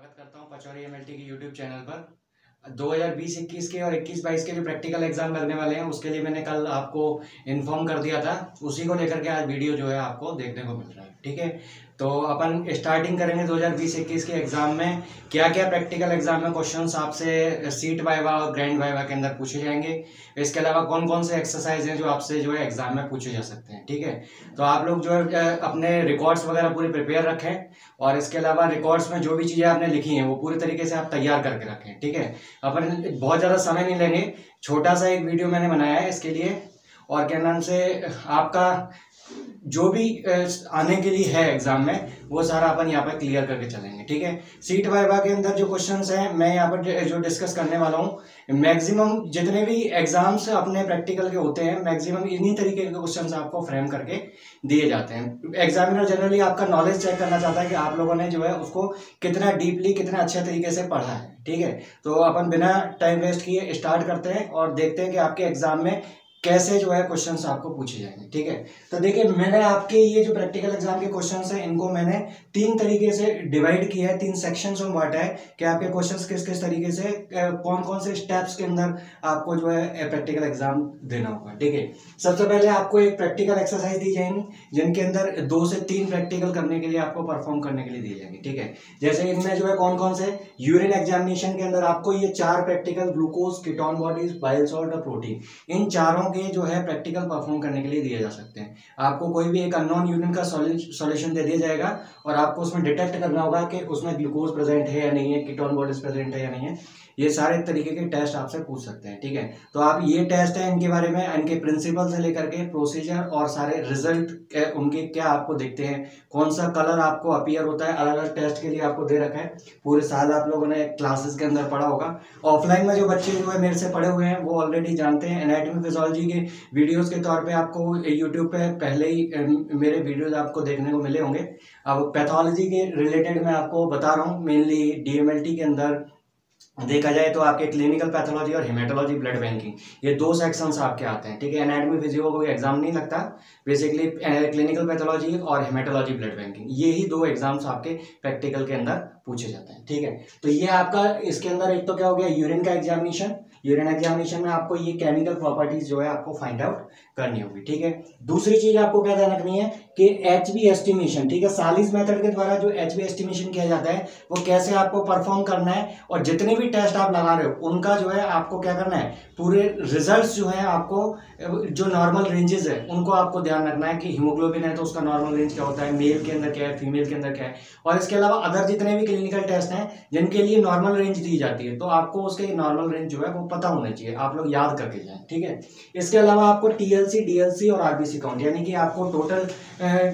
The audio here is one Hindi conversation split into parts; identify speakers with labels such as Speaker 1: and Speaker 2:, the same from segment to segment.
Speaker 1: स्वागत करता हूं पचौरी एमएलटी के यूट्यूब चैनल पर। 2020-21 के और 21-22 के जो प्रैक्टिकल एग्जाम लगने वाले हैं उसके लिए मैंने कल आपको इन्फॉर्म कर दिया था। उसी को लेकर के आज वीडियो जो है आपको देखने को मिल रहा है। ठीक है, तो अपन स्टार्टिंग करेंगे 2020-21 के एग्जाम में क्या क्या प्रैक्टिकल एग्जाम में क्वेश्चंस आपसे सीट वाइवा और ग्रैंड वाइवा के अंदर पूछे जाएंगे। इसके अलावा कौन कौन से एक्सरसाइज हैं जो आपसे जो है एग्जाम में पूछे जा सकते हैं। ठीक है, तो आप लोग जो है अपने रिकॉर्ड्स वगैरह पूरे प्रिपेयर रखें और इसके अलावा रिकॉर्ड्स में जो भी चीज़ें आपने लिखी हैं वो पूरी तरीके से आप तैयार करके रखें। ठीक है, अपन बहुत ज़्यादा समय नहीं लेंगे, छोटा सा एक वीडियो मैंने बनाया है इसके लिए। और क्या नाम से आपका जो भी आने के लिए है एग्जाम में वो सारा अपन यहाँ पर क्लियर करके चलेंगे। ठीक है, सीट वाइवा के अंदर जो क्वेश्चंस हैं मैं यहाँ पर जो डिस्कस करने वाला हूँ, मैक्सिमम जितने भी एग्जाम्स अपने प्रैक्टिकल के होते हैं मैक्सिमम इन्हीं तरीके के क्वेश्चंस आपको फ्रेम करके दिए जाते हैं। एग्जामिनर जनरली आपका नॉलेज चेक करना चाहता है कि आप लोगों ने जो है उसको कितना डीपली कितना अच्छे तरीके से पढ़ा है। ठीक है, तो अपन बिना टाइम वेस्ट किए स्टार्ट करते हैं और देखते हैं कि आपके एग्जाम में कैसे जो है क्वेश्चंस आपको पूछे जाएंगे। ठीक है, तो देखिए मैंने आपके ये जो प्रैक्टिकल एग्जाम के क्वेश्चंस हैं इनको मैंने तीन तरीके से डिवाइड किया है, तीन सेक्शंस में बांटा है कि आपके क्वेश्चंस किस किस तरीके से कौन कौन से स्टेप्स के अंदर आपको जो है प्रैक्टिकल एग्जाम देना होगा। ठीक है, सबसे पहले आपको एक प्रैक्टिकल एक्सरसाइज दी जाएंगी जिनके अंदर 2 से 3 प्रैक्टिकल करने के लिए आपको परफॉर्म करने के लिए दी जाएंगी। ठीक है, जैसे इनमें जो है कौन कौन से यूरिन एग्जामिनेशन के अंदर आपको ये 4 practical glucose, ketone bodies, bile salt और प्रोटीन, इन चारों के जो है प्रैक्टिकल परफॉर्म करने के लिए दिए जा सकते हैं। आपको कोई भी एक अननोन यूनिट का सॉल्यूशन दे दिया जाएगा और आपको उसमें डिटेक्ट करना होगा कि उसमें ग्लूकोज प्रेजेंट है या नहीं है, कीटोन बॉडीज प्रेजेंट है या नहीं है। ये सारे तरीके के टेस्ट आपसे पूछ सकते हैं। ठीक है, तो आप ये टेस्ट है इनके बारे में, इनके प्रिंसिपल से लेकर के प्रोसीजर और सारे रिजल्ट उनके क्या आपको दिखते हैं, कौन सा कलर आपको अपीयर होता है, अलग अलग टेस्ट के लिए आपको दे रखा है। पूरे साल आप लोगों ने क्लासेस के अंदर पढ़ा होगा। ऑफलाइन में जो बच्चे जो है मेरे से पढ़े हुए हैं वो ऑलरेडी जानते हैं। एनाटॉमी फिजियोलॉजी के वीडियोस के तौर पे आपको यूट्यूब पे पहले ही मेरे वीडियोस आपको देखने को मिले होंगे। अब पैथोलॉजी के रिलेटेड मैं आपको बता रहा हूँ। मेनली डीएमएलटी के अंदर देखा जाए तो आपके क्लिनिकल पैथोलॉजी और हेमेटोलॉजी ब्लड बैंकिंग, ये 2 सेक्शंस आपके आते हैं। ठीक है, एनाटॉमी फिजियो को कोई एग्जाम नहीं लगता, बेसिकली क्लिनिकल पैथोलॉजी और हेमेटोलॉजी ब्लड बैंकिंग, ये ही 2 एग्जाम्स आपके प्रैक्टिकल के अंदर पूछे जाते हैं। ठीक है, तो ये आपका इसके अंदर एक तो क्या हो गया यूरिन का एग्जामिनेशन। यूरिन एग्जामिनेशन में आपको ये केमिकल प्रॉपर्टीज जो है आपको फाइंड आउट करनी होगी। ठीक है, दूसरी चीज आपको क्या ध्यान रखनी है कि एचबी एस्टिमेशन। ठीक है, सालिस मेथड के द्वारा जो एचबी एस्टिमेशन किया जाता है वो कैसे आपको परफॉर्म करना है और जितने भी टेस्ट आप लगा रहे हो उनका जो है आपको क्या करना है, पूरे रिजल्ट्स जो है आपको जो नॉर्मल रेंजेस है उनको आपको ध्यान रखना है कि हीमोग्लोबिन है तो उसका नॉर्मल रेंज क्या होता है, मेल के अंदर क्या है, फीमेल के अंदर क्या है। और इसके अलावा अदर जितने भी क्लिनिकल टेस्ट हैं जिनके लिए नॉर्मल रेंज दी जाती है तो आपको उसके नॉर्मल रेंज जो है वो पता होना चाहिए, आप लोग याद करके जाएं। ठीक है, इसके अलावा आपको टीएलसी, डीएलसी और आरबीसी काउंट, यानी कि आपको टोटल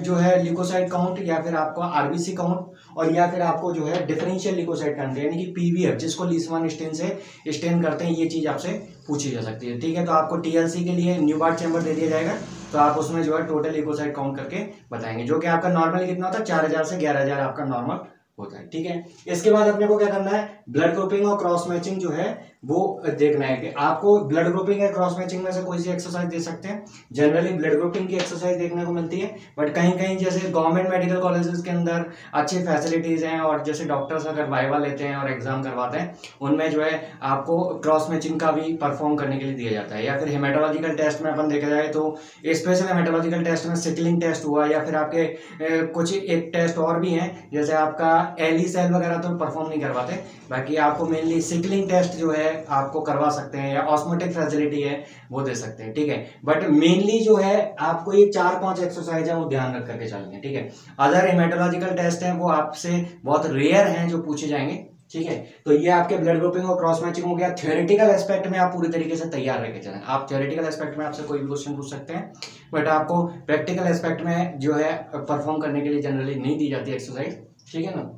Speaker 1: जो है लिकोसाइट काउंट या फिर आपको आरबीसी काउंट और या फिर आपको जो है डिफरेंशियल लिकोसाइट काउंट यानी कि पीवीएफ जिसको लीसमान स्टेन से स्टेन करते हैं, ये चीज आपसे पूछी जा सकती है। ठीक है, तो आपको टीएलसी के लिए न्यूबार्ट चैम्बर दे दिया जाएगा तो आप उसमें जो है टोटल लिकोसाइट काउंट करके बताएंगे, जो कि आपका नॉर्मल कितना होता है 4000 से 11000 आपका नॉर्मल होता है। ठीक है, इसके बाद अपने को क्या करना है, ब्लड ग्रुपिंग और क्रॉस मैचिंग जो है वो देखना है कि आपको ब्लड ग्रुपिंग या क्रॉस मैचिंग में से कोई सी एक्सरसाइज दे सकते हैं। जनरली ब्लड ग्रुपिंग की एक्सरसाइज देखने को मिलती है, बट कहीं कहीं जैसे गवर्नमेंट मेडिकल कॉलेजेस के अंदर अच्छी फैसिलिटीज हैं और जैसे डॉक्टर्स अगर वाइवा लेते हैं और एग्जाम करवाते हैं उनमें जो है आपको क्रॉस मैचिंग का भी परफॉर्म करने के लिए दिया जाता है। या फिर हेमेटोलॉजिकल टेस्ट में अपन देखा जाए तो स्पेशल हेमेटोलॉजिकल टेस्ट में सिकलिंग टेस्ट हुआ या फिर आपके कुछ एक टेस्ट और भी हैं जैसे आपका एली सेल वगैरह तो परफॉर्म नहीं करवाते, बाकी आपको मेनली सिकलिंग टेस्ट जो है आपको करवा सकते हैं या ऑस्मोटिक फैसिलिटी है वो दे सकते हैं। ठीक है, बट मेनली जो है आपको ये 4-5 एक्सरसाइज है वो ध्यान रख करके चलेंगे। ठीक है, अदर हेमेटोलॉजिकल टेस्ट हैं वो आपसे बहुत रेयर हैं जो पूछे जाएंगे। ठीक है, तो ये आपके ब्लड ग्रुपिंग और क्रॉस मैचिंग हो गया। थ्योरेटिकल एस्पेक्ट में आप पूरी तरीके से तैयार रह के चलें। आप थ्योरेटिकल एस्पेक्ट में आपसे कोई भी क्वेश्चन पूछ सकते हैं, बट आपको प्रैक्टिकल एस्पेक्ट में जो है परफॉर्म करने के लिए जनरली नहीं दी जाती एक्सरसाइज। ठीक है ना,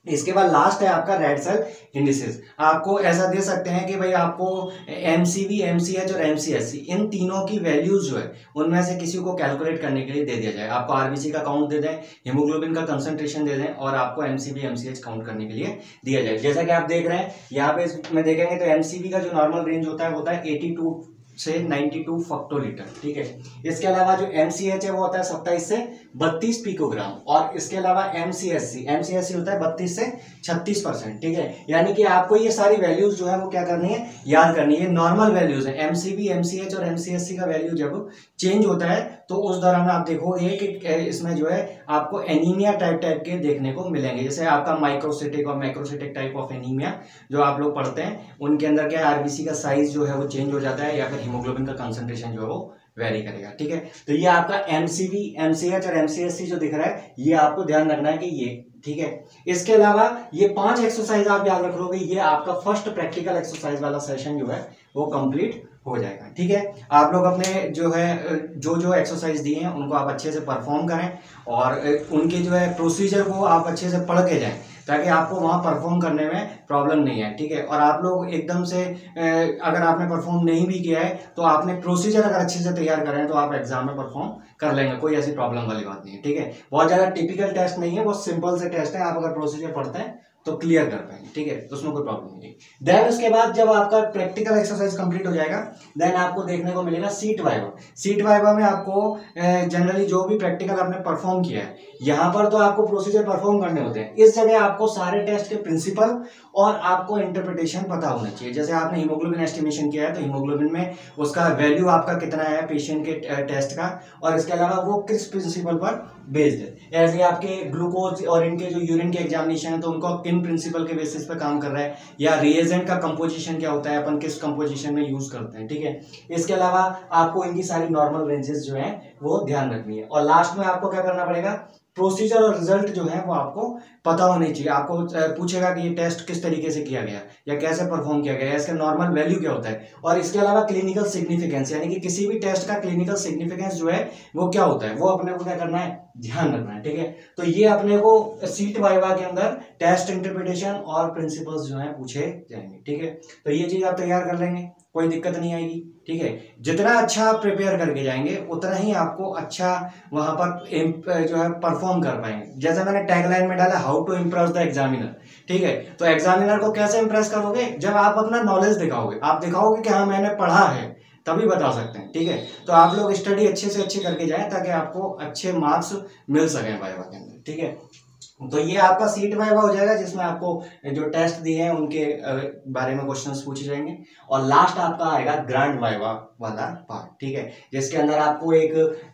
Speaker 1: इसके बाद लास्ट है आपका रेड सेल इंडिसेस। आपको ऐसा दे सकते हैं कि भाई आपको एमसीवी, एमसीएच और एमसीएससी इन तीनों की वैल्यूज जो है उनमें से किसी को कैलकुलेट करने के लिए दे दिया जाए। आपको आरबीसी का काउंट दे दें, हीमोग्लोबिन का कंसंट्रेशन दे दें और आपको एमसीवी, एमसीएच काउंट करने के लिए दिया जाए। जैसा कि आप देख रहे हैं यहाँ पे इसमें देखेंगे तो एमसीवी का जो नॉर्मल रेंज होता है 82 से 92 फैक्टोलीटर, ठीक है। इसके अलावा जो MCH है वो होता है 27 से 32 पिकोग्राम, और इसके अलावा MCSC होता है 32 से 36%, ठीक है। यानी कि आपको ये सारी वैल्यूज जो है वो क्या करनी है, याद करनी है। नॉर्मल वैल्यूज है। MCV, MCH और MCSC का वैल्यू जब चेंज होता है तो उस दौरान आप देखोगे कि इसमें जो है आपको एनीमिया टाइप के देखने को मिलेंगे। जैसे आपका माइक्रोसिटिक और मैक्रोसिटिक टाइप ऑफ एनीमिया जो आप लोग पढ़ते हैं, उनके अंदर क्या आरबीसी का साइज जो है वो चेंज हो जाता है, या फिर हीमोग्लोबिन का कंसंट्रेशन जो है वो वेरी करेगा, ठीक है। तो ये आपका MCV, MCH और MCSC जो दिख रहा है, ये आपको ध्यान रखना है कि ये, ठीक है। इसके अलावा ये 5 एक्सरसाइज आप याद रख लोगे, ये आपका फर्स्ट प्रैक्टिकल एक्सरसाइज वाला सेशन जो है वो कंप्लीट हो जाएगा, ठीक है। आप लोग अपने जो है जो जो एक्सरसाइज दिए हैं उनको आप अच्छे से परफॉर्म करें, और उनके जो है प्रोसीजर को आप अच्छे से पढ़ के जाएं, ताकि आपको वहां परफॉर्म करने में प्रॉब्लम नहीं है, ठीक है। और आप लोग एकदम से अगर आपने परफॉर्म नहीं भी किया है तो आपने प्रोसीजर अगर अच्छे से तैयार करें तो आप एग्जाम में परफॉर्म कर लेंगे, कोई ऐसी प्रॉब्लम वाली बात नहीं है, ठीक है। बहुत ज्यादा टिपिकल टेस्ट नहीं है, बहुत सिंपल से टेस्ट है। आप अगर प्रोसीजर पढ़ते हैं तो क्लियर कर पाएंगे, ठीक है, तो उसमें कोई प्रॉब्लम नहीं है। देन उसके बाद जब आपका प्रैक्टिकल एक्सरसाइज कंप्लीट हो जाएगा, देन आपको देखने को मिलेगा सीट वाइवा। सीट वाइवा में आपको जनरली जो भी प्रैक्टिकल आपने परफॉर्म किया है, यहाँ पर तो आपको प्रोसीजर परफॉर्म करने होते हैं, इस जगह आपको सारे टेस्ट के प्रिंसिपल और आपको इंटरप्रिटेशन पता होना चाहिए। जैसे आपने हीमोग्लोबिन एस्टिमेशन किया है, तो हीमोग्लोबिन में उसका वैल्यू आपका कितना है पेशेंट के टेस्ट का, और इसके अलावा वो किस प्रिंसिपल पर बेस्ड है। ऐसे आपके ग्लूकोज और इनके जो यूरिन के एग्जामिनेशन है, तो उनको किन प्रिंसिपल के बेसिस पे काम कर रहा है, या रिएजेंट का कंपोजिशन क्या होता है, अपन किस कंपोजिशन में यूज करते हैं, ठीक है। इसके अलावा आपको इनकी सारी नॉर्मल रेंजेस जो है वो ध्यान रखनी है, और लास्ट में आपको क्या करना पड़ेगा, प्रोसीजर और रिजल्ट जो है वो आपको पता होनी चाहिए। आपको पूछेगा कि ये टेस्ट किस तरीके से किया गया या कैसे परफॉर्म किया गया, इसका नॉर्मल वैल्यू क्या होता है, और इसके अलावा क्लिनिकल सिग्निफिकेंस, यानी कि किसी भी टेस्ट का क्लिनिकल सिग्निफिकेंस जो है वो क्या होता है, वो अपने को क्या करना है, ध्यान रखना है, ठीक है। तो ये अपने को सीट वाइवा के अंदर टेस्ट इंटरप्रिटेशन और प्रिंसिपल्स जो है पूछे जाएंगे, ठीक है। तो ये चीज आप तैयार कर लेंगे, कोई दिक्कत नहीं आएगी, ठीक है। जितना अच्छा आप प्रिपेयर करके जाएंगे उतना ही आपको अच्छा वहां पर जो है परफॉर्म कर पाएंगे। जैसे मैंने टैगलाइन में डाला, how to impress the examiner, ठीक है। तो एग्जामिनर को कैसे इंप्रेस करोगे, जब आप अपना नॉलेज दिखाओगे, आप दिखाओगे कि हाँ मैंने पढ़ा है, तभी बता सकते हैं, ठीक है। तो आप लोग स्टडी अच्छे से अच्छे करके जाएं, ताकि आपको अच्छे मार्क्स मिल सके वाइवा के अंदर, ठीक है। तो ये आपका सीट वाइवा हो जाएगा, जिसमें आपको जो टेस्ट दिए हैं उनके बारे में क्वेश्चंस पूछे जाएंगे, और लास्ट आपका आएगा ग्रैंड वाइवा वाला पार्ट, ठीक है, जिसके अंदर आपको एक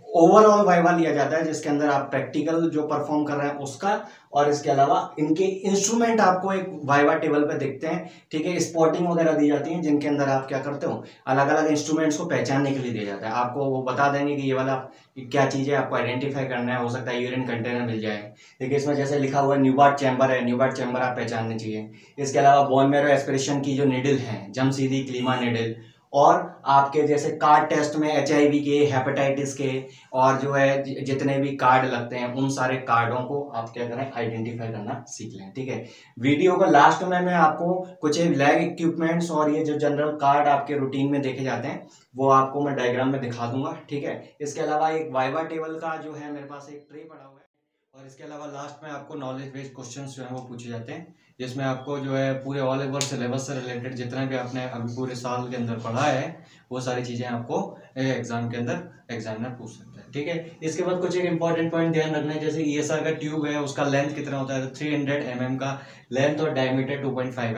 Speaker 1: ओवरऑल वाइवा लिया जाता है, जिसके अंदर आप प्रैक्टिकल जो परफॉर्म कर रहे हैं उसका, और इसके अलावा इनके इंस्ट्रूमेंट आपको एक वाइवा टेबल पे दिखते हैं, ठीक है। स्पॉटिंग वगैरह दी जाती है, जिनके अंदर आप क्या करते हो, अलग अलग इंस्ट्रूमेंट्स को पहचानने के लिए दिया जाता है। आपको वो बता देंगे कि ये वाला क्या चीज है, आपको आइडेंटिफाई करना है। हो सकता है यूरिन कंटेनर मिल जाए, देखिए इसमें जैसे लिखा हुआ है न्यूबार्ट चैम्बर है, न्यूबार्ट चैम्बर आप पहचानने चाहिए। इसके अलावा बोन मैरो एस्पिरेशन की जो निडल है, जमसीदी क्लीमा निडल, और आपके जैसे कार्ड टेस्ट में HIV के, हेपेटाइटिस के, और जो है जितने भी कार्ड लगते हैं उन सारे कार्डों को आप क्या करें, आइडेंटिफाई करना सीख लें, ठीक है। वीडियो को लास्ट में मैं आपको कुछ लैब इक्विपमेंट्स और ये जो जनरल कार्ड आपके रूटीन में देखे जाते हैं वो आपको मैं डायग्राम में दिखा दूंगा, ठीक है। इसके अलावा एक वाइवा टेबल का जो है मेरे पास एक ट्रे पड़ा हुआ है, और इसके अलावा लास्ट में आपको नॉलेज बेस्ड क्वेश्चंस जो है वो पूछे जाते हैं, जिसमें आपको जो है पूरे ऑल ओवर सिलेबस से रिलेटेड जितना भी आपने अभी पूरे साल के अंदर पढ़ा है वो सारी चीज़ें आपको एग्जाम के अंदर एग्जामिनर पूछ सकता है, ठीक है। इसके बाद कुछ एक इंपॉर्टेंट पॉइंट ध्यान रखना है, जैसे ESR का ट्यूब है, उसका लेंथ कितना होता है, तो 300 mm का लेंथ, और डायमीटर 2.5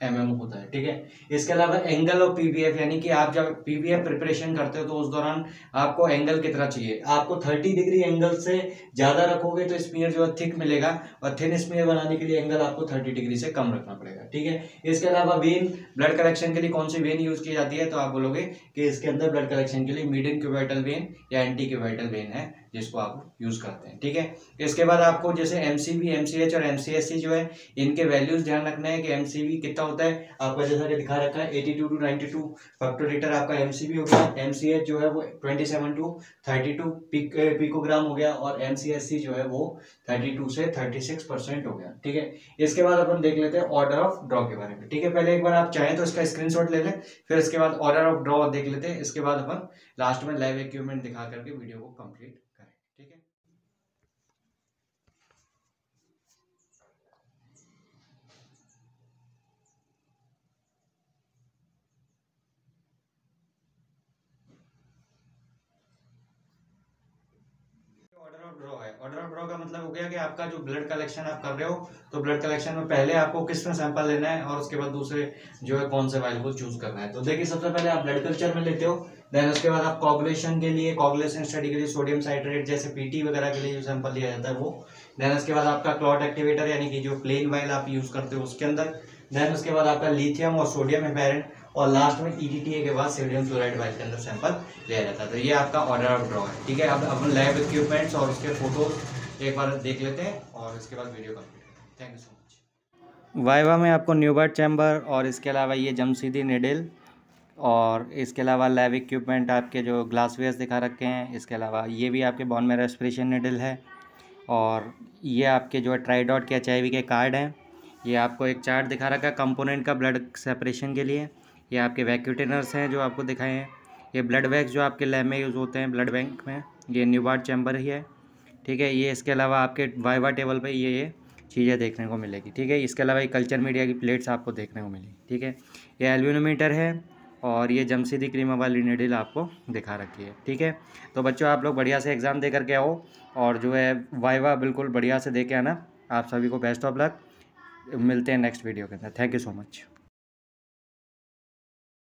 Speaker 1: mm होता है, ठीक है। इसके अलावा एंगल ऑफ PVF, यानी कि आप जब PVF प्रिपरेशन करते हो तो उस दौरान आपको एंगल कितना चाहिए, आपको 30 डिग्री एंगल से ज्यादा रखोगे तो स्मीयर जो है थिक मिलेगा, और थिन स्मीयर बनाने के लिए एंगल आपको 30 डिग्री से कम रखना पड़ेगा, ठीक है। इसके अलावा वेन, ब्लड कलेक्शन के लिए कौन सी वेन यूज की जाती है, तो आप बोलोगे कि इसके अंदर ब्लड कलेक्शन के लिए मिडिल क्यूबाइटल वेन या एंटी क्यूबाइटल वेन है, जिसको आप यूज करते हैं, ठीक है। इसके बाद आपको जैसे MCV, MCH और MCSC जो है इनके वैल्यूज ध्यान रखना है कि MCV कितना होता है, आपका जैसा कि दिखा रखा है 82 टू 92 फैक्टोलीटर आपका MCV हो गया, MCH जो है वो 27 टू 32 पिकोग्राम हो गया, और MCSC जो है वो 32 से 36% हो गया, ठीक है। इसके बाद अपन देख लेते हैं ऑर्डर ऑफ ड्रॉ के बारे में, ठीक है। पहले एक बार आप चाहें तो इसका स्क्रीनशॉट ले लें, फिर इसके बाद ऑर्डर ऑफ ड्रॉ देख लेते हैं, इसके बाद अपन लास्ट में लाइव इक्विपमेंट दिखा करके वीडियो को कंप्लीट करें, ठीक है। गया कि आपका जो ब्लड कलेक्शन आप कर रहे हो, तो ब्लड कलेक्शन में पहले आपको किस में सैंपल लेना है और उसके बाद दूसरे जो है कौन से वाइल को चूज करना है। तो देखिए सबसे पहले आप ब्लड कल्चर में लेते हो, देन उसके बाद आप कोगुलेशन के लिए, कोगुलेशन स्टडी के लिए सोडियम साइट्रेट जैसे पीटी वगैरह के लिए जो सैंपल लिया जाता है वो, देन उसके बाद आपका क्लॉट एक्टिवेटर यानी कि जो प्लेन वाइल आप यूज करते हो उसके अंदर, देन उसके बाद आपका लिथियम और सोडियम हेपेरेंट, और लास्ट में ईडीटीए के बाद सोडियम क्लोराइड वाइल के अंदर सैंपल लिया जाता है। तो ये आपका ऑर्डर ऑफ ड्रॉ है, ठीक है। अब अपन लैब इक्विपमेंट्स और उसके फोटोज एक बार देख लेते हैं और इसके बाद वीडियो कंप्लीट करते हैं। Thank you so much. Viva में आपको न्यूबर्ट चैम्बर और इसके अलावा ये जमशीदी निडल और इसके अलावा लैब इक्विपमेंट आपके जो ग्लासवेयर्स दिखा रखे हैं, इसके अलावा ये भी आपके बोन मैरो एस्पिरेशन निडल है, और ये आपके जो है ट्राइडॉट के HIV के कार्ड हैं। ये आपको एक चार्ट दिखा रखा है कंपोनेंट का ब्लड सेपरेशन के लिए। ये आपके वैक्यूटेनर्स हैं जो आपको दिखाए हैं। ये ब्लड बैग्स जो आपके लैब में यूज़ होते हैं ब्लड बैंक में, ये न्यूबर्ट चैम्बर ही है, ठीक है। ये इसके अलावा आपके वाइवा टेबल पे ये चीज़ें देखने को मिलेगी, ठीक है। इसके अलावा ये कल्चर मीडिया की प्लेट्स आपको देखने को मिलेगी, ठीक है। ये एल्यूमिनोमीटर है और ये जमशीदी क्रीमा वाली निडल आपको दिखा रखी है, ठीक है। तो बच्चों आप लोग बढ़िया से एग्ज़ाम दे करके आओ और जो है वाइवा बिल्कुल बढ़िया से दे के आना। आप सभी को बेस्ट ऑफ लक। मिलते हैं नेक्स्ट वीडियो के अंदर। Thank you so much.